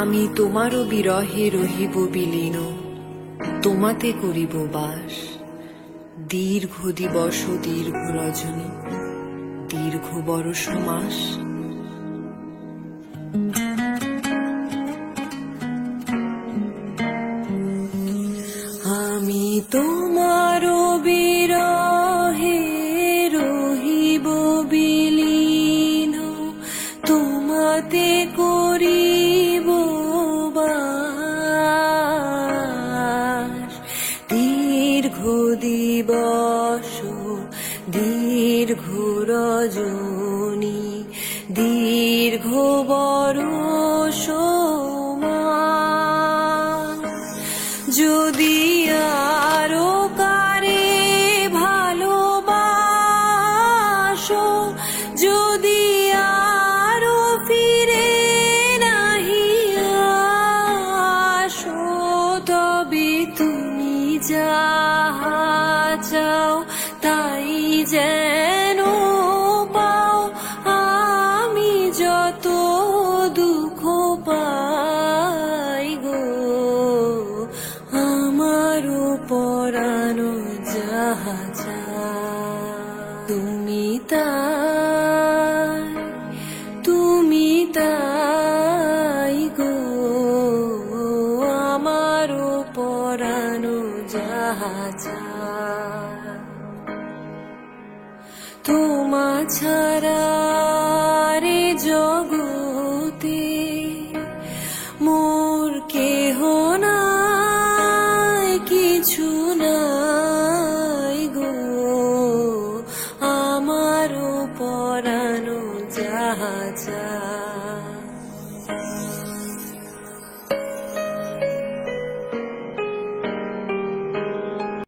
আমি তোমারও বিরহে রহিব বিলীন, তোমাতে করিব বাস। দীর্ঘ দিবস দীর্ঘ রজনী, দীর্ঘ বরষ মাস। আমি তোমারও বিরহে রহিব বিলীন, তোমাতে করিব বাস। দীর্ঘ দিবস দীর্ঘ রজনী, দীর্ঘ বরষ মাস। যদি আরো কারে ভালোবাসো, যদি আরো ফিরে নাহি আসো, তবে তুমি যাহা চাও তাই যেন পাও। আমি যত দুঃখ পাই গো, আমারও পরানো যাহা চায়, তুমি তাই গো, আমারও পরানো যাহা চায়। তোমা ছাড়া রে জগতে মোর কেহ নাই, কিছু নাই গো, আমারও পরানো যাহা চায়।